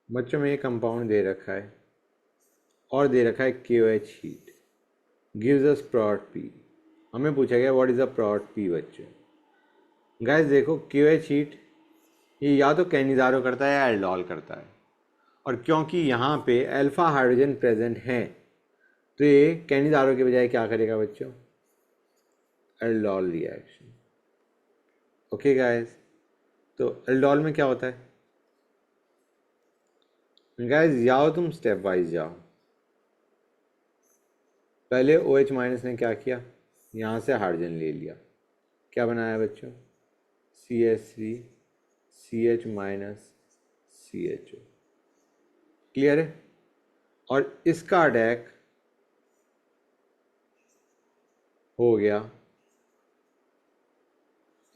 बच्चों में ये कंपाउंड दे रखा है और दे रखा है KOH heat gives us product P। हमें पूछा गया what is the product P बच्चों। गाइस देखो KOH हीट ये या तो कैनिज़ारो करता है या एल्डोल करता है, और क्योंकि यहाँ पे अल्फा हाइड्रोजन प्रेजेंट है तो ये कैनिज़ारो के बजाय क्या करेगा बच्चों, एल्डोल रिएक्शन। ओके गाइस, तो एल्डोल में क्या होता है गाइस, जाओ तुम स्टेप वाइज जाओ। पहले OH माइनस ने क्या किया, यहाँ से हाइड्रोजन ले लिया, क्या बनाया बच्चों, CH3 CH minus CHO। Clear है। और इसका अटैक हो गया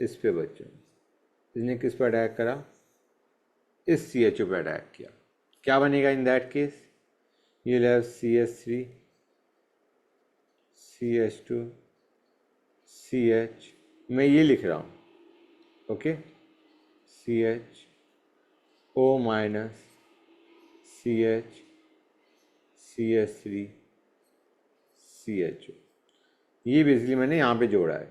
इस पे बच्चों, इसने किस पर अटैक करा, इस CHO पे अटैक किया। क्या बनेगा in that case, you have CH3 CH2 CH, मैं ये लिख रहा हूँ, okay, CHO minus CH CH3 CHO। ये बेसिकली मैंने यहाँ पे जोड़ा है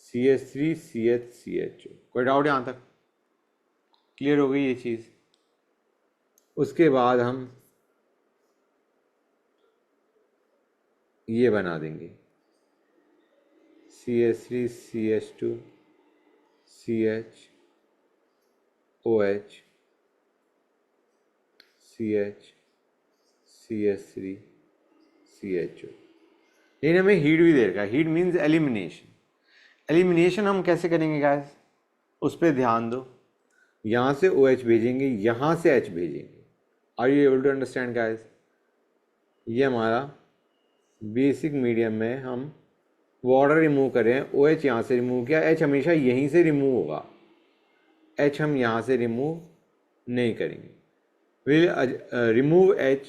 CH3 CH CHO। कोई डाउट यहाँ तक, क्लियर हो गई ये चीज़। उसके बाद हम ये बना देंगे CH3 CH2 CH OH CH CH3 CHO। लेकिन हमें हीट भी दे रखा है, हीट मीन्स एलिमिनेशन। एलिमिनेशन हम कैसे करेंगे गाइस, उस पर ध्यान दो। यहाँ से OH भेजेंगे, यहाँ से H भेजेंगे। Are you able to understand guys. ये हमारा बेसिक मीडियम में हम वाटर रिमूव करें, OH यहाँ से रिमूव किया, H हमेशा यहीं से रिमूव होगा, H हम यहाँ से रिमूव नहीं करेंगे। Will remove H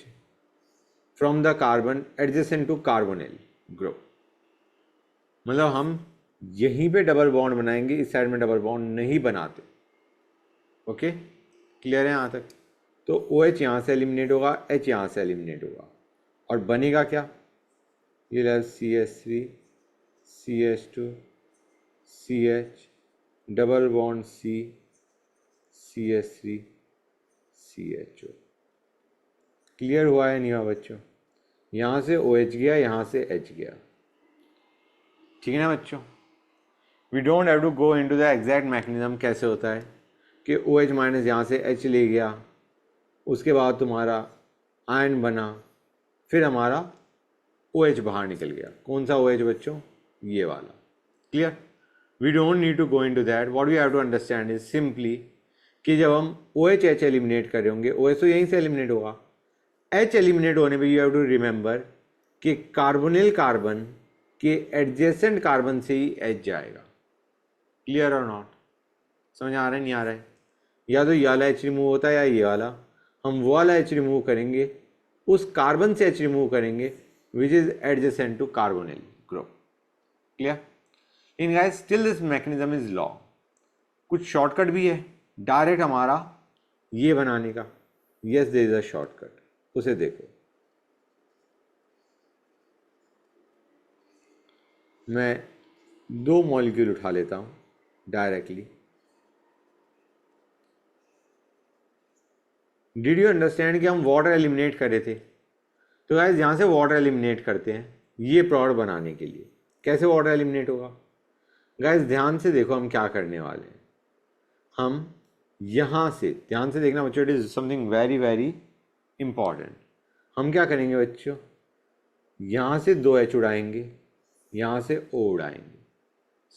from the carbon adjacent to carbonyl group, मतलब हम यहीं पे डबल बॉन्ड बनाएंगे, इस साइड में डबल बॉन्ड नहीं बनाते। ओके, क्लियर है यहाँ तक। तो OH यहाँ से एलिमिनेट होगा, H यहाँ से एलिमिनेट होगा, और बनेगा क्या, ये CH3 CH2 CH double bond C CH3 CHO। Clear हुआ है नहीं हुआ बच्चों, यहाँ से OH गया, यहाँ से H गया, ठीक है ना बच्चों। We don't have to go into the exact mechanism कैसे होता है कि OH माइनस यहाँ से H ले गया, उसके बाद तुम्हारा आयन बना, फिर हमारा OH बाहर निकल गया। कौन सा OH बच्चों, ये वाला। Clear, we don't need to go into that. What we have to understand is simply कि जब हम OH H एलिमिनेट कर रहे होंगे, OH तो यहीं से एलिमिनेट होगा, H एलिमिनेट होने पे यू हैव टू रिमेंबर कि कार्बोनिल कार्बन के एडजेसेंट कार्बन से ही H जाएगा। क्लियर और नॉट, समझ आ रहा है नहीं आ रहा है। या तो ये वाला H रिमूव होता है या ये वाला, हम वो वाला H रिमूव करेंगे, उस कार्बन से H रिमूव करेंगे which is adjacent to carbonyl group. Clear. In guys still this mechanism is law. कुछ शॉर्टकट भी है डायरेक्ट हमारा ये बनाने का, yes there is a shortcut, उसे देखो। मैं 2 मॉलिक्यूल उठा लेता हूं डायरेक्टली। डिड यू अंडरस्टैंड कि हम वाटर एलिमिनेट कर रहे थे, तो गाइस यहाँ से वाटर एलिमिनेट करते हैं ये प्रोडक्ट बनाने के लिए। कैसे वाटर एलिमिनेट होगा गाइस, ध्यान से देखो हम क्या करने वाले हैं। हम यहाँ से, ध्यान से देखना बच्चों, it is something very very important. हम क्या करेंगे बच्चों, यहाँ से 2 H उड़ाएंगे, यहाँ से O उड़ाएंगे।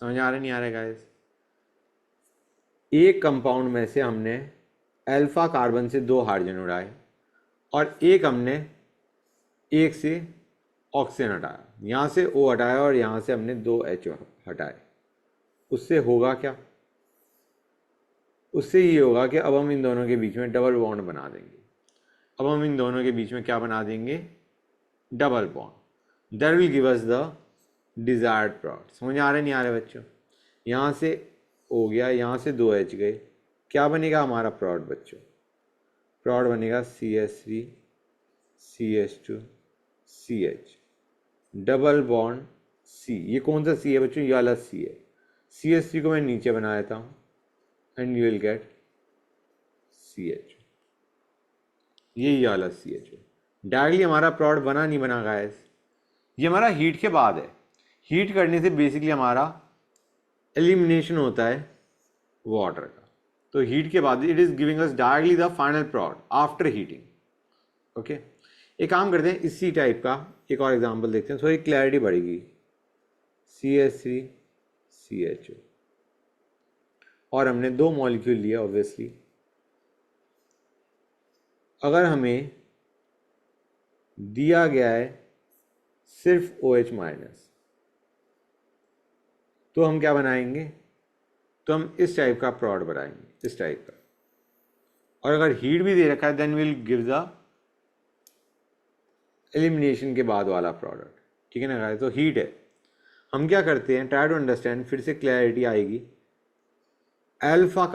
समझ आ रहा है नहीं आ रहा है गाइस। एक कंपाउंड में से हमने अल्फा कार्बन से 2 हाइड्रोजन उड़ाए, और एक हमने एक से ऑक्सीजन हटाया, यहाँ से O हटाया और यहाँ से हमने 2 H हटाए। उससे होगा क्या, उससे ये होगा कि अब हम इन दोनों के बीच में डबल बॉन्ड बना देंगे। अब हम इन दोनों के बीच में क्या बना देंगे, double bond. That will give us the desired product. समझ आ रहे नहीं आ रहे बच्चों। यहाँ से हो गया, यहाँ से 2 H गए, क्या बनेगा हमारा प्रोडक्ट बच्चों, प्रॉड बनेगा CH3 CH2 CH, double bond C। ये कौन सा C है बच्चों? ये वाला C है। CH3 को मैं नीचे बना देता हूँ and you will gate CH, ये वाला CH। डायरेक्टली हमारा प्रॉड बना नहीं बना गाइस, ये हमारा हीट के बाद है। हीट करने से बेसिकली हमारा एलिमिनेशन होता है वाटर का, तो हीट के बाद it is giving us directly the final prod after heating. Okay, एक काम करते हैं, इसी टाइप का एक और एग्जांपल देखते हैं, थोड़ी क्लैरिटी बढ़ेगी। CH3 CHO, और हमने 2 मॉलिक्यूल लिए ऑब्वियसली। अगर हमें दिया गया है सिर्फ OH माइनस, तो हम क्या बनाएंगे? तो हम इस टाइप का प्रॉड बनाएंगे, इस टाइप का। और अगर हीट भी दे रखा है then will give the elimination के बाद वाला प्रोडक्ट। ठीक है ना गाइस? तो हीट है, हम क्या करते हैं, ट्राई टू अंडरस्टैंड, फिर से क्लैरिटी आएगी। अल्फा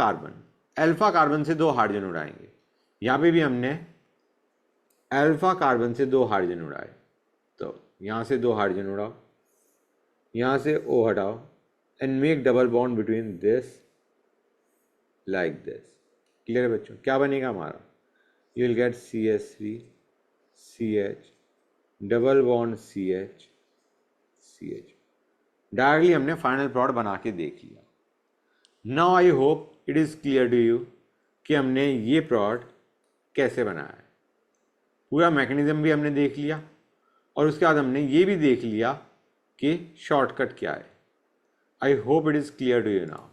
कार्बन से 2 हाइड्रोजन उड़ाएंगे। यहाँ पे भी हमने अल्फा कार्बन से 2 हाइड्रोजन उड़ाए, तो यहाँ से 2 हाइड्रोजन उड़ाओ, यहाँ से O हटाओ and make double bond between this like this. Clear है बच्चों? क्या बनेगा हमारा? You will get CH3 CH, double bond CH CH। Directly हमने फाइनल प्रोडक्ट बना के देख लिया। Now I hope it is clear to you कि हमने ये प्रोडक्ट कैसे बनाया है। पूरा मैकेनिज्म भी हमने देख लिया, और उसके बाद हमने ये भी देख लिया कि शॉर्टकट क्या है। I hope it is clear to you now.